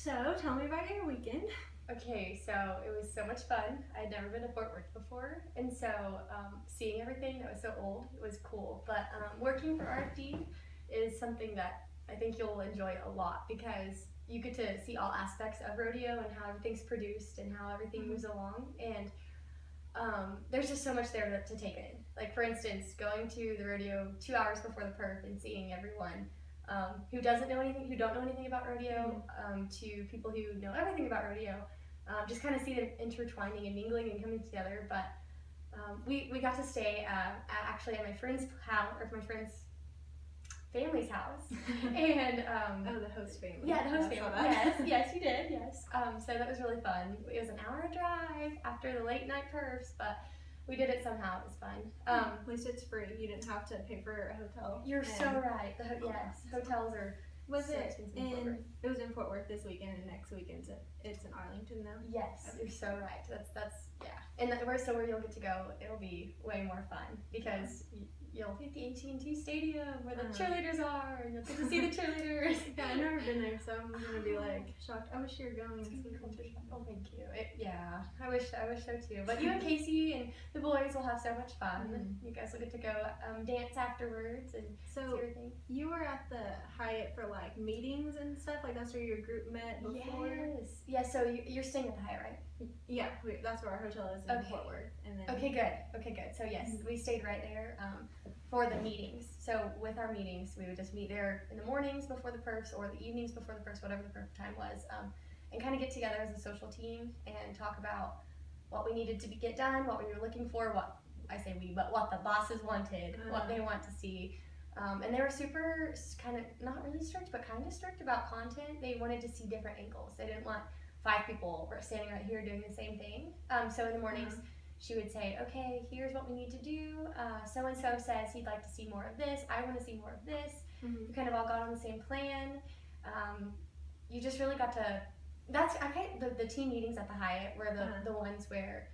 So, tell me about your weekend. Okay, so it was so much fun. I'd never been to Fort Worth before, and so seeing everything that was so old was cool. But working for RFD is something that I think you'll enjoy a lot because you get to see all aspects of rodeo and how everything's produced and how everything moves along. And there's just so much there to take in. Like, for instance, going to the rodeo 2 hours before the perf and seeing everyone who doesn't know anything, who don't know anything about rodeo, to people who know everything about rodeo. Just kind of see them intertwining and mingling and coming together. But we got to stay actually at my friend's house, or my friend's family's house, and The host family. yeah, the host family. Yes, you did. Yes. So that was really fun. It was an hour drive after the late night perfs, but we did it somehow. It was fun. At least it's free. You didn't have to pay for a hotel. You're so right. Yes, hotels are. Was so it expensive in Fort Worth. It was in Fort Worth this weekend, and next weekend it's in Arlington though. Yes, you're so right. That's yeah. And where you'll get to go, it'll be way more fun because you'll hit the AT&T Stadium where the cheerleaders are, and you'll get to see the cheerleaders. Yeah, I've never been there, so I'm gonna be like shocked. I wish you were going. Oh, thank you. Yeah, I wish so too. But you and Casey and the boys will have so much fun. You guys will get to go dance afterwards and see everything. You were at the Hyatt for like meetings and stuff. Like that's where your group met before. Yes. Yeah. So you're staying at the Hyatt, right? Yeah, that's where our hotel is in Fort Worth. And then Okay, good. So yes, we stayed right there for the meetings. So with our meetings, we would just meet there in the mornings before the perfs or the evenings before the perfs, whatever the perf time was, and kind of get together as a social team and talk about what we needed to get done, what we were looking for, what the bosses wanted, what they want to see. And they were super kind of not really strict, but kind of strict about content. They wanted to see different angles. They didn't want 5 people standing right here doing the same thing. So in the mornings, she would say, okay, here's what we need to do. So-and-so says he'd like to see more of this. I want to see more of this. We kind of all got on the same plan. You just really got to, the team meetings at the Hyatt were the ones where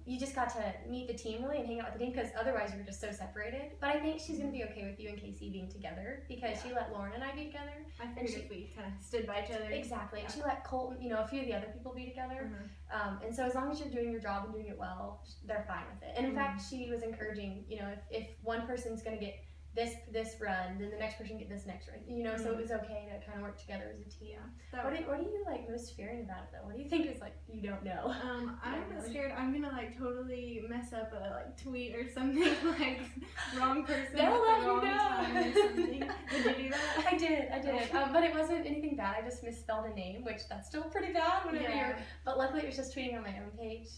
you just got to meet the team really and hang out with the team because otherwise you were just so separated. But I think she's going to be okay with you and Casey being together because she let Lauren and I be together. I figured if we kind of stood by each other. Exactly. And she let Colton, a few of the other people be together. And so as long as you're doing your job and doing it well, they're fine with it. And in fact, she was encouraging, if one person's going to get this run, then the next person get this next run. So it was okay to kind of work together as a team. What are you like most fearing about it though? What do you think is like you don't know? I'm scared I'm gonna like totally mess up a like tweet or something like wrong person They'll at let the you wrong know. time or something. Did you do that? I did. But it wasn't anything bad. I just misspelled a name, which that's still pretty bad whenever you're. But luckily, it was just tweeting on my own page.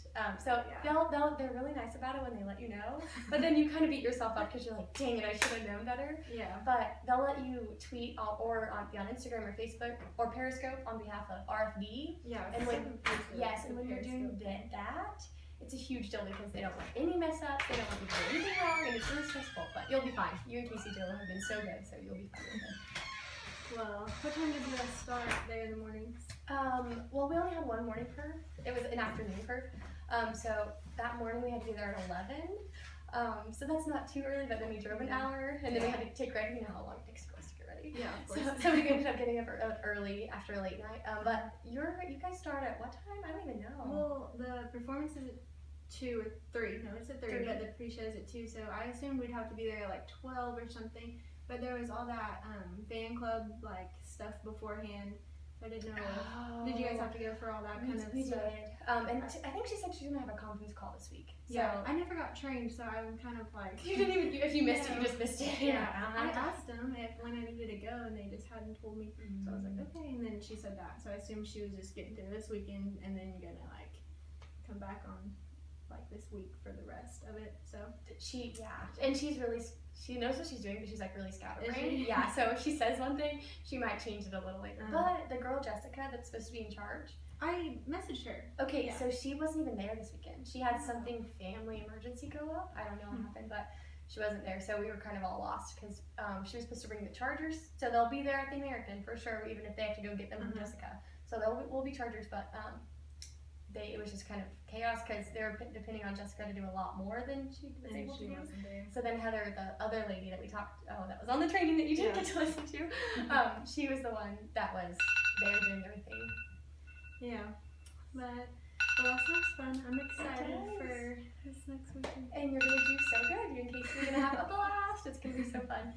They're really nice about it when they let you know. But then you kind of beat yourself up because you're like, dang it, I should have known better. Yeah. But they'll let you tweet or be on Instagram or Facebook or Periscope on behalf of RFD. Yeah. And when you're doing that, it's a huge deal because they don't want any mess ups, they don't want you to do anything wrong, and it's really stressful. But you'll be fine. You and Casey Jill have been so good, so you'll be fine with it. Well, what time did you guys start there in the mornings? Well, we only had one morning perf. It was an afternoon perf. So that morning we had to be there at 11. So that's not too early, but then we drove an hour, and then we had to take ready. You know how long it takes girls to get ready. Yeah, of course. So we ended up getting up early after a late night. But you guys start at what time? I don't even know. Well, the performance is at 2 or 3. No, it's at 3, but the pre-show is at 2. So I assumed we'd have to be there at like 12 or something. But there was all that fan club like stuff beforehand. I didn't know. Did you guys have to go for all that kind of stuff? We did. And I think she said she's gonna have a conference call this week. So I never got trained, so I'm kind of like. You didn't even. If you missed it, you just missed it. Yeah. I asked them when I needed to go, and they just hadn't told me. So I was like, okay. And then she said that, so I assumed she was just getting through this weekend, and then gonna like come back on like this week for the rest of it. So and she knows what she's doing, but she's like really scatterbrained. Yeah, so if she says one thing, she might change it a little later. But the girl Jessica that's supposed to be in charge, I messaged her. Okay, so she wasn't even there this weekend. She had something family emergency go up. I don't know what happened, but she wasn't there, so we were kind of all lost because she was supposed to bring the Chargers, so they'll be there at the American for sure, even if they have to go get them from Jessica. So we'll be Chargers, but it was just kind of chaos because they were depending on Jessica to do a lot more than she was able to do. So then Heather, the other lady that we talked, that was on the training that you didn't get to listen to, she was the one that was there doing everything. Yeah. But well, that sounds fun. I'm excited for this next weekend. And you're gonna do so good. You're in case you're gonna have a blast. It's gonna be so fun.